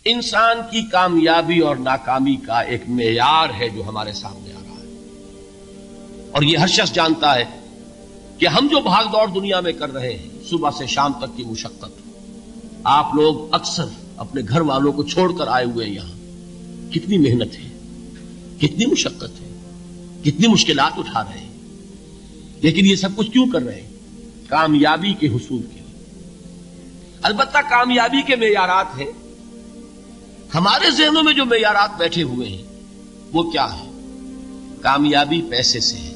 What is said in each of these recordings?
انسان کی کامیابی اور ناکامی کا ایک معیار ہے جو ہمارے سامنے آ رہا ہے، اور یہ ہر شخص جانتا ہے کہ ہم جو بھاگ دوڑ دنیا میں کر رہے ہیں، صبح سے شام تک کی مشقت، آپ لوگ اکثر اپنے گھر والوں کو چھوڑ کر آئے ہوئے ہیں یہاں، کتنی محنت ہے، کتنی مشقت ہے، کتنی مشکلات اٹھا رہے ہیں، لیکن یہ سب کچھ کیوں کر رہے ہیں؟ کامیابی کے حصول کے لیے۔ البتہ کامیابی کے معیارات ہیں، ہمارے ذہنوں میں جو معیارات بیٹھے ہوئے ہیں وہ کیا ہے؟ کامیابی پیسے سے ہے،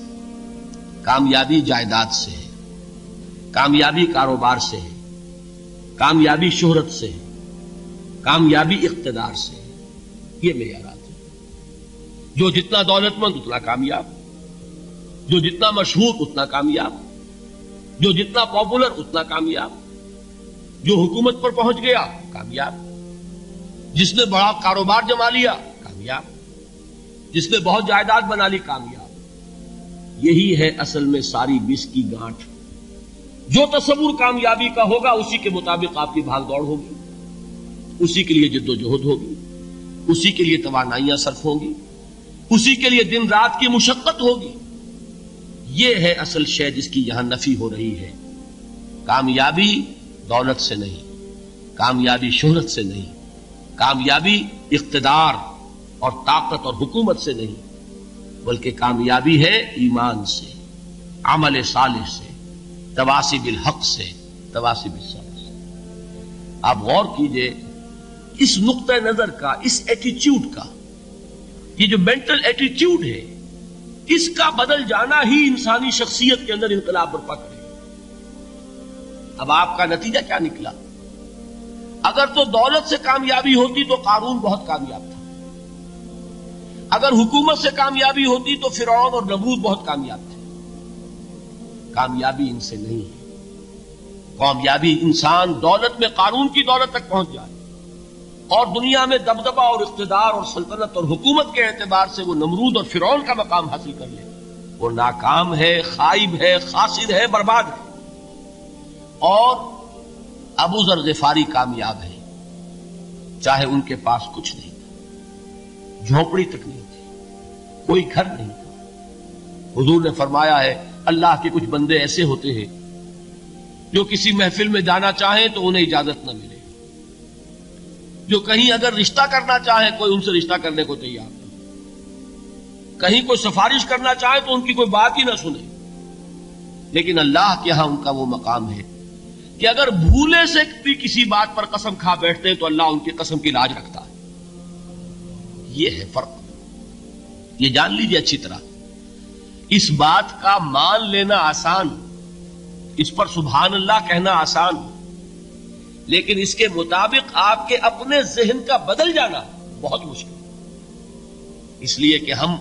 کامیابی جائیداد سے ہے، کامیابی کاروبار سے ہے، کامیابی شہرت سے ہے، کامیابی اقتدار سے ہے، یہ معیارات ہیں۔ جو جتنا دولت مند اتنا کامیاب، جو جتنا مشہور اتنا کامیاب، جو جتنا پاپولر اتنا کامیاب، جو حکومت پر پہنچ گیا کامیاب، جس نے بڑا کاروبار جما لیا کامیاب، جس نے بہت جائیداد بنا لی کامیاب۔ یہی ہے اصل میں ساری بس کی گانٹھ۔ جو تصور کامیابی کا ہوگا اسی کے مطابق آپ کی بھاگ دوڑ ہوگی، اسی کے لیے جد و جہد ہوگی، اسی کے لیے توانائیاں صرف ہوں گی، اسی کے لیے دن رات کی مشقت ہوگی۔ یہ ہے اصل شے جس کی یہاں نفی ہو رہی ہے۔ کامیابی دولت سے نہیں، کامیابی شہرت سے نہیں، کامیابی اقتدار اور طاقت اور حکومت سے نہیں، بلکہ کامیابی ہے ایمان سے، عمل صالح سے، تواصی بالحق سے، تواصی بالصبر سے۔ آپ غور کیجئے اس نقطہ نظر کا، اس ایٹیچیوڈ کا، یہ جو مینٹل ایٹیچیوڈ ہے، اس کا بدل جانا ہی انسانی شخصیت کے اندر انقلاب برپا کرے۔ اب آپ کا نتیجہ کیا نکلا؟ اگر تو دولت سے کامیابی ہوتی تو قارون بہت کامیاب تھا، اگر حکومت سے کامیابی ہوتی تو فرعون اور نمرود بہت کامیاب تھے۔ کامیابی ان سے نہیں ہے۔ کامیابی انسان دولت میں قارون کی دولت تک پہنچ جائے اور دنیا میں دبدبہ اور اقتدار اور سلطنت اور حکومت کے اعتبار سے وہ نمرود اور فرعون کا مقام حاصل کر لے، وہ ناکام ہے، خائب ہے، خاسر ہے، برباد ہے۔ اور ابو ذر غفاری کامیاب ہے، چاہے ان کے پاس کچھ نہیں تھا، جھونپڑی تک نہیں تھی، کوئی گھر نہیں تھا۔ حضور نے فرمایا ہے اللہ کے کچھ بندے ایسے ہوتے ہیں جو کسی محفل میں جانا چاہیں تو انہیں اجازت نہ ملے، جو کہیں اگر رشتہ کرنا چاہیں کوئی ان سے رشتہ کرنے کو تیار نہ، کہیں کوئی سفارش کرنا چاہے تو ان کی کوئی بات ہی نہ سنے۔ لیکن اللہ کے ہاں ان کا وہ مقام ہے کہ اگر بھولے سے بھی کسی بات پر قسم کھا بیٹھتے ہیں تو اللہ ان کی قسم کی لاج رکھتا ہے۔ یہ ہے فرق، یہ جان لیجیے اچھی طرح۔ اس بات کا مان لینا آسان، اس پر سبحان اللہ کہنا آسان، لیکن اس کے مطابق آپ کے اپنے ذہن کا بدل جانا بہت مشکل، اس لیے کہ ہم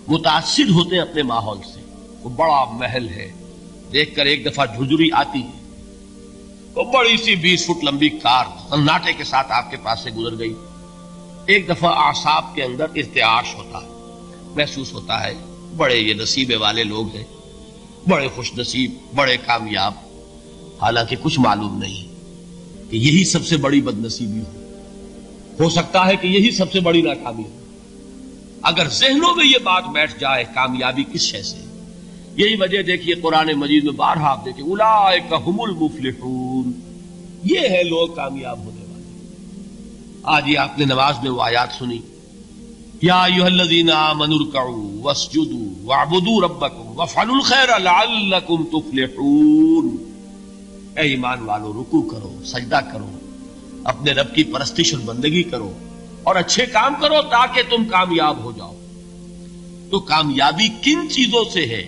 متاثر ہوتے ہیں اپنے ماحول سے۔ وہ بڑا محل ہے، دیکھ کر ایک دفعہ جھرجھری آتی ہے، وہ بڑی سی 20 فٹ لمبی کار سناٹے کے ساتھ آپ کے پاس سے گزر گئی، ایک دفعہ اعصاب کے اندر ارتعاش ہوتا ہے، محسوس ہوتا ہے بڑے یہ نصیبے والے لوگ ہیں، بڑے خوش نصیب، بڑے کامیاب، حالانکہ کچھ معلوم نہیں کہ یہی سب سے بڑی بد نصیبی ہو سکتا ہے کہ یہی سب سے بڑی ناکامی ہو۔ اگر ذہنوں میں یہ بات بیٹھ جائے کامیابی کس شے سے، یہی وجہ دیکھیے قرآن مجید میں بارہا آپ دیکھیں اولئک هم المفلحون، یہ ہے لوگ کامیاب ہونے والے۔ آج یہ آپ نے نماز میں وہ آیات سنی، یا ایھا الذین آمنوا ارکعوا واسجدوا واعبدوا ربکم وافعلوا الخیر لعلکم تفلحون۔ اے ایمان والو، رکوع کرو، سجدہ کرو، اپنے رب کی پرستش اور بندگی کرو اور اچھے کام کرو تاکہ تم کامیاب ہو جاؤ۔ تو کامیابی کن چیزوں سے ہے؟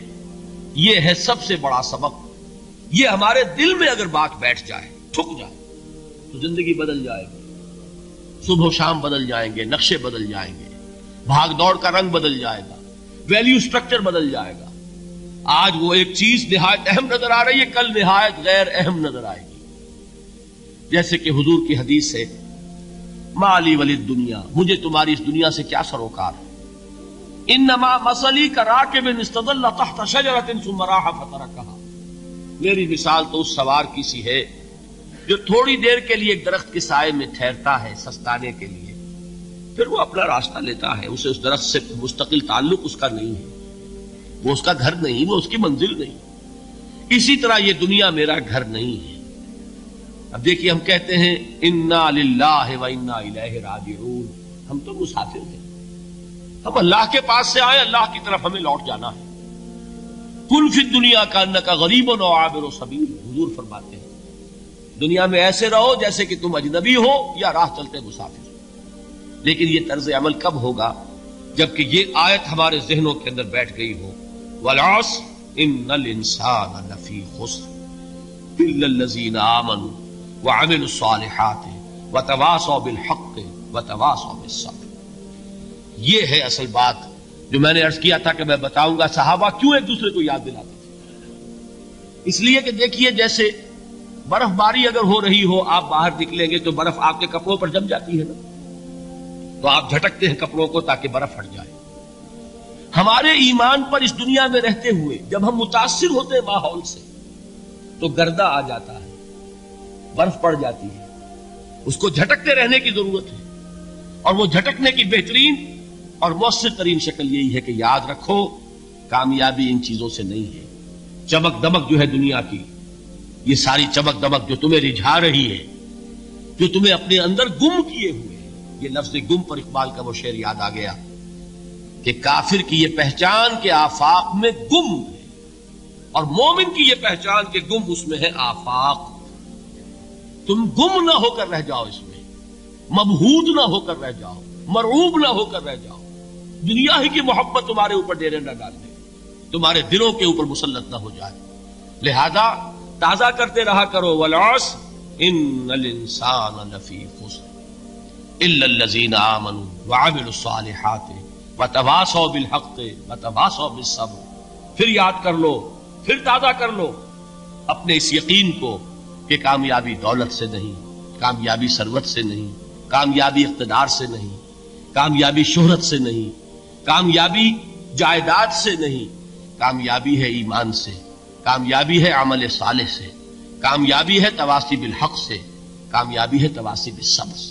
یہ ہے سب سے بڑا سبق۔ یہ ہمارے دل میں اگر بات بیٹھ جائے، ٹھک جائے، تو زندگی بدل جائے گی، صبح و شام بدل جائیں گے، نقشے بدل جائیں گے، بھاگ دوڑ کا رنگ بدل جائے گا، ویلیو سٹرکچر بدل جائے گا۔ آج وہ ایک چیز نہایت اہم نظر آ رہی ہے، کل نہایت غیر اہم نظر آئے گی۔ جیسے کہ حضور کی حدیث ہے مالی وللدنیا، مجھے تمہاری اس دنیا سے کیا سروکار ہے، انما مثلی کراکب استظل تحت شجرۃ ثم راح فترکھا، میری مثال تو اس سوار کی سی ہے جو تھوڑی دیر کے لیے ایک درخت کے سائے میں ٹھہرتا ہے سستانے کے لیے، پھر وہ اپنا راستہ لیتا ہے، اسے اس درخت سے مستقل تعلق اس کا نہیں ہے، وہ اس کا گھر نہیں، وہ اس کی منزل نہیں۔ اسی طرح یہ دنیا میرا گھر نہیں ہے۔ اب دیکھیے ہم کہتے ہیں انا للہ و انا الیہ راجعون، ہم تو مسافر ہیں، ہم اللہ کے پاس سے آئے، اللہ کی طرف ہمیں لوٹ جانا ہے۔ کن فی الدنیا کانک غریب و عابر سبیل، حضور فرماتے ہیں دنیا میں ایسے رہو جیسے کہ تم اجنبی ہو یا راہ چلتے مسافر۔ لیکن یہ طرز عمل کب ہوگا؟ جبکہ یہ آیت ہمارے ذہنوں کے اندر بیٹھ گئی ہو، والعصر ان الانسان لفی خسر الا الذین آمنوا وعملوا الصالحات وتواصوا بالحق وتواصوا بالصبر۔ یہ ہے اصل بات جو میں نے عرض کیا تھا کہ میں بتاؤں گا صحابہ کیوں ایک دوسرے کو یاد دلاتے تھے۔ اس لیے کہ دیکھیے جیسے برف باری اگر ہو رہی ہو، آپ باہر نکلیں گے تو برف آپ کے کپڑوں پر جم جاتی ہے نا، تو آپ جھٹکتے ہیں کپڑوں کو تاکہ برف ہٹ جائے۔ ہمارے ایمان پر اس دنیا میں رہتے ہوئے جب ہم متاثر ہوتے ہیں ماحول سے تو گردہ آ جاتا ہے، برف پڑ جاتی ہے، اس کو جھٹکتے رہنے کی ضرورت ہے۔ اور وہ جھٹکنے کی بہترین اور مؤثر ترین شکل یہی ہے کہ یاد رکھو کامیابی ان چیزوں سے نہیں ہے۔ چمک دمک جو ہے دنیا کی، یہ ساری چمک دمک جو تمہیں رجھا رہی ہے، جو تمہیں اپنے اندر گم کیے ہوئے ہیں، یہ لفظ گم پر اقبال کا وہ شعر یاد آ گیا کہ کافر کی یہ پہچان کے آفاق میں گم ہے، اور مومن کی یہ پہچان کے گم اس میں ہے آفاق۔ تم گم نہ ہو کر رہ جاؤ، اس میں مبہوت نہ ہو کر رہ جاؤ، مرعوب نہ ہو کر رہ جاؤ، دنیا ہی کی محبت تمہارے اوپر ڈیرے نہ ڈال دے، تمہارے دلوں کے اوپر مسلط نہ ہو جائے۔ لہذا تازہ کرتے رہا کرو، والعصر ان الانسان لفی خسر الا الذین آمنوا وعملوا الصالحات وتواصوا بالحق وتواصوا بالصبر۔ پھر یاد کر لو، پھر تازہ کر لو اپنے اس یقین کو کہ کامیابی دولت سے نہیں، کامیابی ثروت سے نہیں، کامیابی اقتدار سے نہیں، کامیابی شہرت سے نہیں، کامیابی جائیداد سے نہیں، کامیابی ہے ایمان سے، کامیابی ہے عمل صالح سے، کامیابی ہے تواصی بالحق سے، کامیابی ہے تواصی بالصبر سے۔